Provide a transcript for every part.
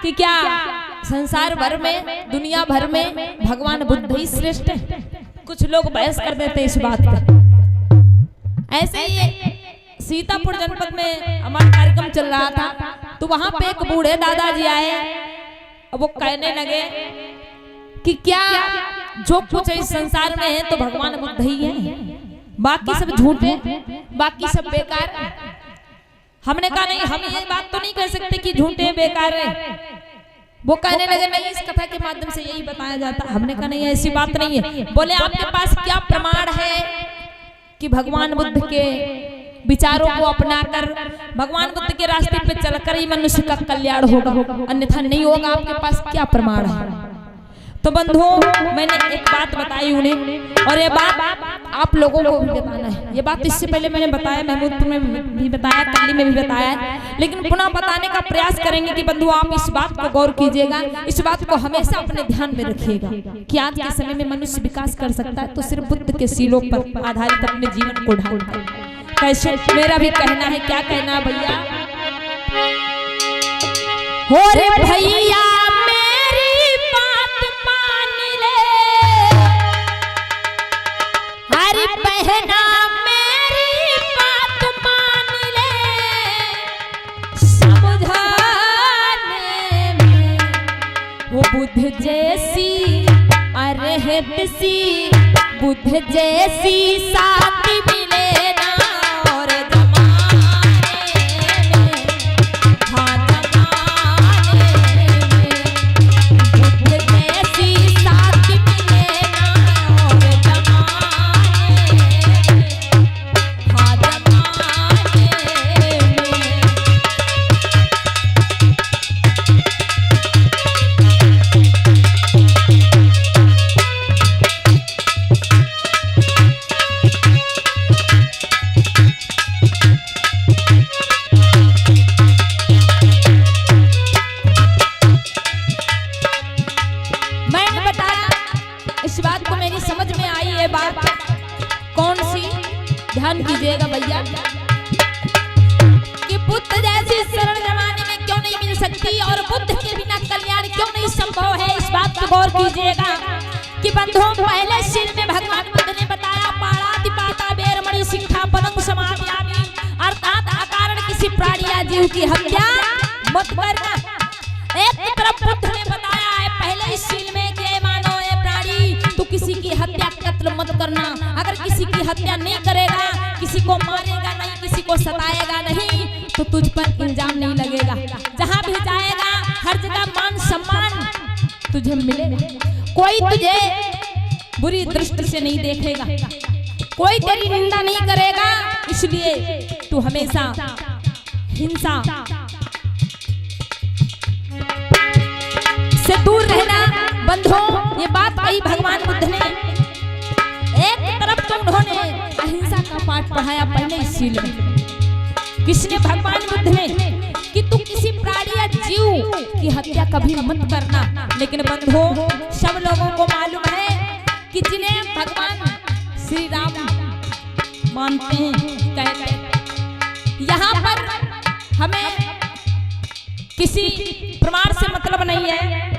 कि क्या संसार भर में, दुनिया भर में भगवान बुद्ध ही श्रेष्ठ है? कुछ लोग बहस कर देते इस बात पे। ऐसे ही सीतापुर जनपद में हमारा कार्यक्रम चल रहा था, तो वहां पे एक बूढ़े दादाजी आए, वो कहने लगे कि क्या जो कुछ इस संसार में है तो भगवान बुद्ध ही है, बाकी सब झूठे, बाकी सब बेकार। हमने कहा नहीं, हम ये बात तो नहीं कह सकते कि झूठे बेकार है। वो कहने लगे नहीं, इस कथा के माध्यम से यही बताया जाता। हमने कहा नहीं, ऐसी बात नहीं है। बोले आपके पास क्या प्रमाण है कि भगवान बुद्ध के विचारों को अपनाकर, भगवान बुद्ध के रास्ते पे चलकर ही मनुष्य का कल्याण होगा, अन्यथा नहीं होगा? आपके पास क्या प्रमाण है? तो बंधुओं, मैंने एक बात बताई उन्हें, और ये बात आप लोगों को भी बताना है। ये बात इससे पहले मैंने बताया, महमूदपुर में भी बताया, कल्ली में भी बताया, लेकिन पुनः बताने का प्रयास करेंगे कि बंधुओं आप इस बात को गौर कीजिएगा, इस बात को हमेशा अपने ध्यान में रखिएगा कि आज के समय में मनुष्य विकास कर सकता है तो सिर्फ बुद्ध के शीलों पर आधारित अपने जीवन को ढालकर। कैसे? मेरा भी कहना है। क्या कहना है भैया? हो रे भैया बहना मेरी बात मान ले, समझाने में वो बुद्ध जैसी अरहत सी, बुद्ध जैसी साथी मिले ना। और जमाने में, हाँ जमाने में बुद्ध जैसी साथी मिले ना। और ध्यान कीजिएगा भैया कि बुद्ध जैसी सरल जमाने में क्यों नहीं मिल सकती और बुद्ध के बिना कल्याण क्यों नहीं संभव है। इस बात पर गौर कीजिएगा कि बंधुओं, पहले शील में भगवान बुद्ध ने बताया पाणातिपाता बेरमणि शिक्षा पलंग समाधियामि, अर्थात अकारण किसी प्राणी या जीव की हत्या मत करना। एक तरफ बुद्ध ने बताया है पहले शील में कि मानो ये प्राणी तू किसी की हत्या कत्ल मत करना। अगर किसी की हत्या नहीं करेगा, किसी को मारेगा नहीं, किसी को सताएगा नहीं, तो तुझ पर इल्जाम नहीं लगेगा। जहां भी जाएगा हर जगह मान सम्मान तुझे मिलेगा। कोई तुझे बुरी दृष्टि से नहीं देखेगा, कोई तेरी निंदा नहीं करेगा। इसलिए तू हमेशा हिंसा से दूर रहना। बंधुओं, ये बात कही भगवान बुद्ध ने। एक तरफ तो उन्होंने अहिंसा का पाठ पढ़ाया पहले इस शील में। किसने? भगवान बुद्ध ने, कि तू किसी प्राणी या जीव की हत्या कभी मत करना। लेकिन बंधुओं, सब लोगों को मालूम है कि जिन्हें भगवान श्री राम मानते हैं, यहाँ पर हमें किसी प्रमाण से मतलब नहीं है।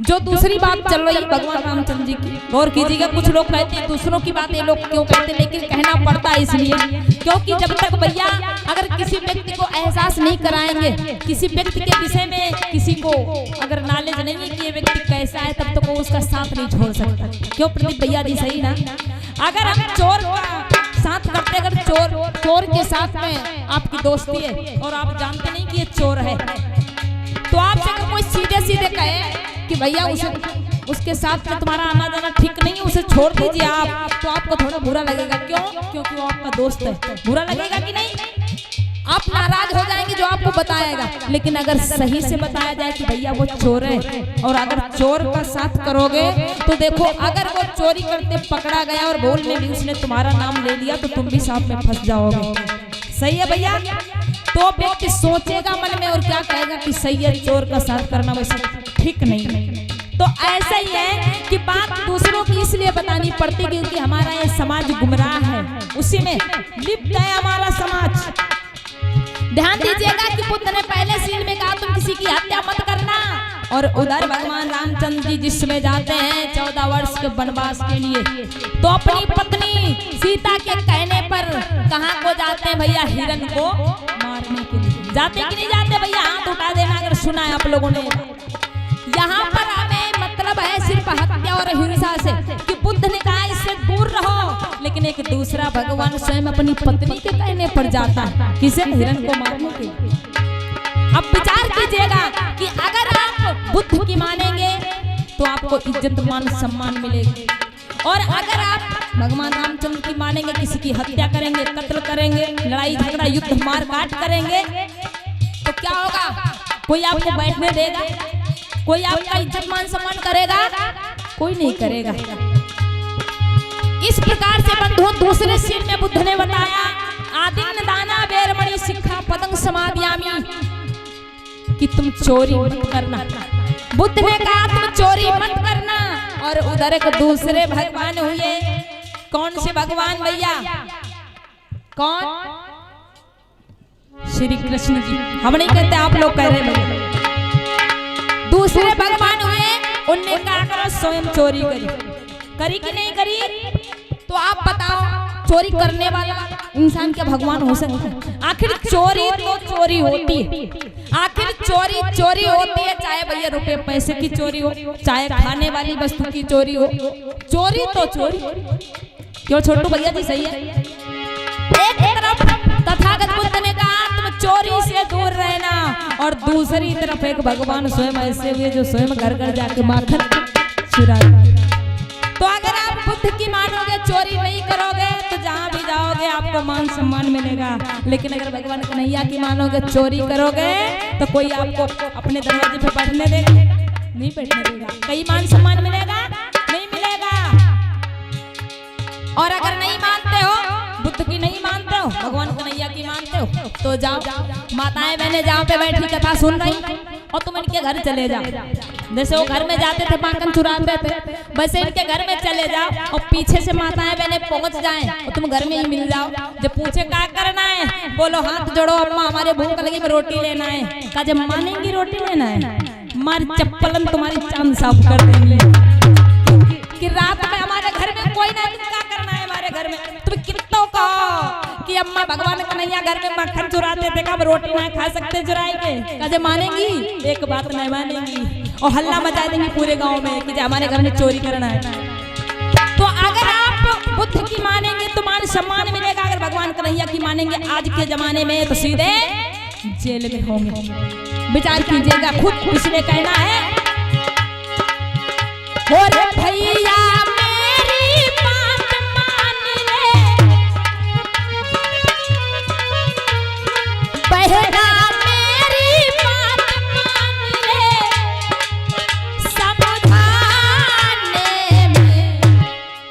जो दूसरी बात चल रही भगवान रामचंद्र जी की, गौर कीजिएगा। कुछ लोग कहते हैं दूसरों की बात ये लोग क्यों कहते हैं, लेकिन कहना पड़ता है इसलिए क्योंकि जब तक भैया अगर किसी व्यक्ति को एहसास नहीं कराएंगे, किसी व्यक्ति के विषय में किसी को अगर नॉलेज नहीं है कि ये व्यक्ति कैसा है, तब तक वो उसका साथ नहीं छोड़ सकता। क्यों प्रदीप भैया जी, सही ना? अगर हम चोर का साथ करते, अगर चोर के साथ में आपकी दोस्ती है और आप जानते नहीं कि ये चोर है, तो आपसे अगर कोई सीधे सीधे कहे कि भैया उसके साथ में तुम्हारा आना जाना ठीक नहीं है, उसे छोड़ दीजिए आप, तो आपको थोड़ा बुरा लगेगा। क्यों? क्योंकि वो आपका दोस्त है। बुरा लगेगा कि नहीं? आप नाराज हो जाएंगे जो आपको बताएगा। लेकिन अगर सही से बताया जाए कि भैया वो चोर है, और अगर चोर का साथ करोगे तो देखो, अगर वो चोरी करते पकड़ा गया और बोलने भी उसने तुम्हारा नाम ले लिया, तो तुम भी साथ में फंस जाओगे। सही है भैया? तो व्यक्ति सोचेगा मन में और क्या कहेगा कि सही है, चोर का साथ करना वैसे ठीक नहीं। तो ऐसा ही है कि बात दूसरों की इसलिए बतानी पड़ती क्योंकि हमारा ये समाज गुमराह है, उसी में लिप्त है हमारा समाज। ध्यान दीजिएगा कि बुद्ध ने पहले शील में कहा तुम किसी की हत्या मत करना। और उधर भगवान रामचंद्र जी जिसमें जाते हैं 14 वर्ष के वनवास के लिए, तो अपनी पत्नी सीता के कहने पर कहाँ को जाते हैं भैया? हिरण को मारने के लिए जाते कि नहीं जाते भैया? हाथ उठा देना अगर सुना है आप लोगों ने। यहाँ पर हमें मतलब है सिर्फ हत्या और हिंसा से कि बुद्ध ने कहा इससे दूर रहो, लेकिन एक दूसरा भगवान स्वयं अपनी पत्नी के कहने पर जाता है, किसे? हिरण को मारने के लिए। अब विचार कीजिएगा कि अगर आप बुद्ध की मानेंगे तो आपको इज्जत मान सम्मान मिलेगी, और अगर आप भगवान रामचंद्र की मानेंगे किसी की हत्या करेंगे, कत्ल करेंगे, लड़ाई झगड़ा युद्ध मार काट करेंगे, तो क्या होगा? कोई आपको बैठने देगा? कोई आपका इज्जत मान सम्मान करेगा? कोई नहीं करेगा। इस प्रकार से बंधुओं दूसरे सीन में बुद्ध ने बताया आदिन दाना बेरमणि शिक्षा पदं समादियामि कि तुम चोरी मत करना। बुद्ध ने कहा तुम चोरी मत करना। और उधर एक दूसरे भगवान हुए, कौन से भगवान भैया? कौन? श्री कृष्ण जी। हम नहीं कहते, आप लोग कह रहे भैया। दूसरे भगवान हुए, उनने कहा करो स्वयं चोरी करी कि नहीं करी? तो आप बताओ चोरी करने वाला इंसान क्या भगवान हो सकता है? आखिर चोरी तो चोरी होती है, आखिर चोरी चोरी होती है, चाहे भैया रुपए पैसे की चोरी हो, चाहे खाने वाली वस्तु की चोरी हो, चोरी तो चोरी। क्यों छोटू भैया जी? सही है। एक तरफ तथागत बुद्ध ने कहा तुम चोरी से दूर रहना, और दूसरी तरफ एक भगवान स्वयं ऐसे हुए जो स्वयं घर घर जाके माखन चुराते। तो अगर आप बुद्ध की मानोगे, चोरी नहीं करोगे, तो जहाँ भी जाओगे आपको मान सम्मान मिलेगा। लेकिन अगर भगवान कन्हैया की मानोगे, चोरी करोगे, तो कोई आपको अपने दरवाजे पे बैठने देगा? नहीं बैठने देगा। कहीं मान सम्मान मिलेगा? नहीं मिलेगा। और अगर नहीं मानते हो, बुद्ध की नहीं मानते हो, भगवान कन्हैया की मानते हो, तो जाओ माताएं बहनें जहाँ पे बैठी कथा सुन रही, और तुम इनके घर चले जाओ। जैसे वो घर में जाते थे माखन चुराते थे, वैसे इनके घर में चले जाओ, और पीछे से माताएं बहनें पहुंच जाएं, और तुम घर में ही मिल जाओ। जब पूछे क्या करना है, बोलो हाथ जोड़ो अम्मा हमारे भूख लगी, में रोटी लेना है। कहा जब मानेंगी रोटी लेना है, हमारी चप्पलन तुम्हारी चांद साफ कर देंगे कि रात में हमारे घर में कोई ना, क्या करना है हमारे घर में? तुम कितनों कहो कि अम्मा भगवान कन्हैया घर में मक्खन चुराते थे, कब रोटी ना खा सकते चुराई के? कहा मानेंगी? एक बात नहीं मानेंगी, और हल्ला मचा देंगी पूरे गांव में कि हमारे घर में चोरी करना है। तो अगर आप बुद्ध की मानेंगे तो मान सम्मान मिलेगा, अगर भगवान कन्हैया की मानेंगे आज के जमाने में तो सीधे जेल में होंगे। विचार कीजिएगा खुद, इसने कहना है और भैया मेरी बात मान ले, बहना मेरी बात मान ले, समझाने में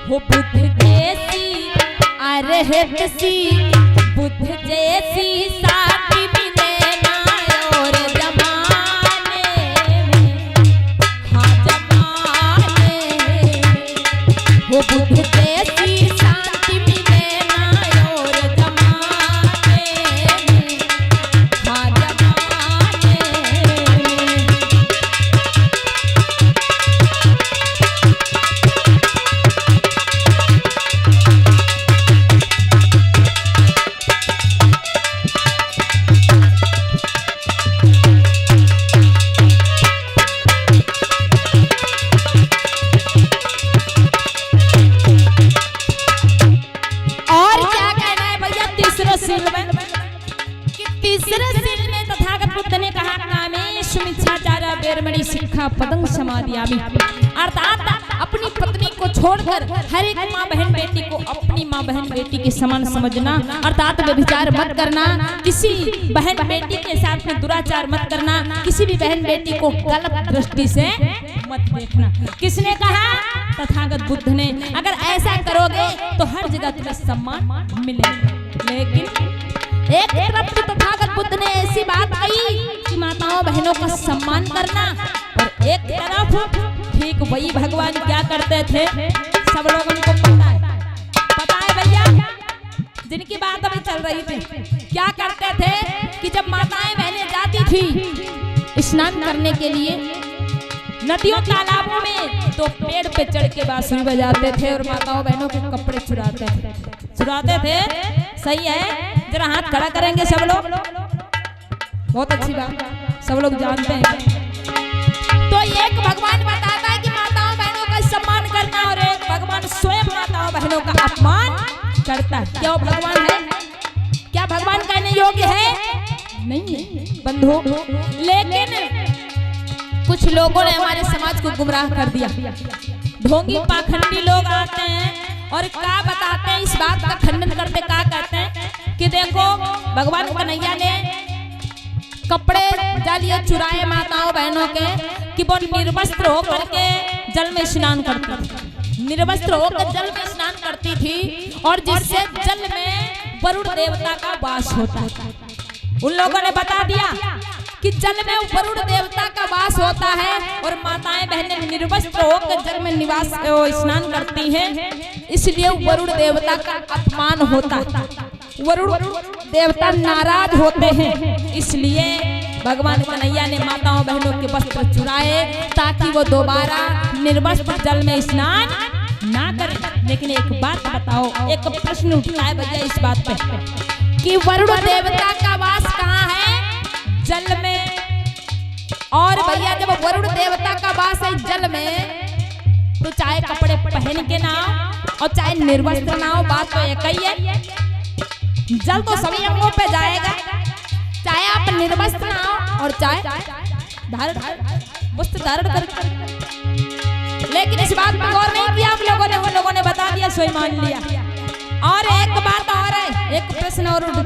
हो बुद्ध जैसी अरहत सी, बुद्ध जैसी साथी मिले ना और जमाने में, हाँ जमाने में वो बुद्ध जैसी शांति मिले ना और जमाने में, हाँ जमाने में। शिक्षा पदं समादियामि, अर्थात अपनी पत्नी को छोड़कर हर एक माँ बहन बेटी को अपनी माँ बहन बेटी के समान समझना, अर्थात व्यभिचार मत करना, किसी बहन बेटी के साथ में दुराचार मत करना, किसी भी बहन बेटी को गलत दृष्टि से मत देखना। किसने कहा? तथागत बुद्ध ने। अगर ऐसा करोगे तो हर जगह तुम्हें सम्मान मिलेगा। लेकिन एक तरफ तो तथागत बुद्ध ने ऐसी बात कही कि माताओं बहनों का सम्मान करना, और एक तरफ ठीक वही भगवान क्या करते थे, सब लोगों को पता है भैया, जिनकी बात अभी चल रही थी, क्या करते थे कि जब माताएं बहनें जाती थी स्नान करने के लिए, नदियों तालाबों में तो पेड़ पे चढ़ के बांसुरी बजाते थे और माताओं बहनों के कपड़े चुराते थे। सही है, जरा हाथ खड़ा करेंगे सब लोग। बहुत अच्छी बात, सब लोग जानते हैं। तो एक भगवान बताता है कि माताओं बहनों का सम्मान करना, और एक भगवान स्वयं माताओं बहनों का अपमान करता है। क्या वो भगवान है? क्या भगवान कहने योग्य है? नहीं है बंधु। लेकिन कुछ लोगों ने हमारे समाज को गुमराह कर दिया। ढोंगी पाखंडी लोग आते हैं और क्या बताते हैं, इस बात का खंडन करते क्या कहते हैं कि देखो भगवान कन्हैया ने कपड़े जालिए चुराए माताओं बहनों के, कि वो निर्वस्त्र होकर के जल में स्नान करती थी, निर्वस्त्र होकर जल में स्नान करती थी, और जिससे जल में वरुण देवता का वास होता है। उन लोगों ने बता दिया कि जल में वरुण देवता का वास होता है, और माताएं बहनें निर्वस्त्र होकर जल में निवास स्नान करती हैं, इसलिए वरुण देवता का अपमान होता है। वरुण देवता नाराज होते हैं, इसलिए भगवान कन्हैया ने माताओं बहनों के वस्त्र चुराए ताकि वो दोबारा निर्वस्त्र जल में स्नान ना करें। लेकिन एक बात बताओ, एक प्रश्न उठता है भैया इस बात पे कि वरुण देवता का वास कहाँ है? जल में। और भैया जब वरुण देवता का वास है जल में, तो चाहे कपड़े पहन के ना हो और चाहे निर्वस्त्र ना हो, बात तो एक ही है। जल तो सभी अंगों पे जाएगा, चाहे आप निर्वस्त्र ना हो और चाहे वस्त्र धारण कर। लेकिन इस बात पर गौर नहीं किया आप लोगों ने, उन लोगों ने बता दिया, सोई मान लिया। और एक बात और है, एक प्रश्न और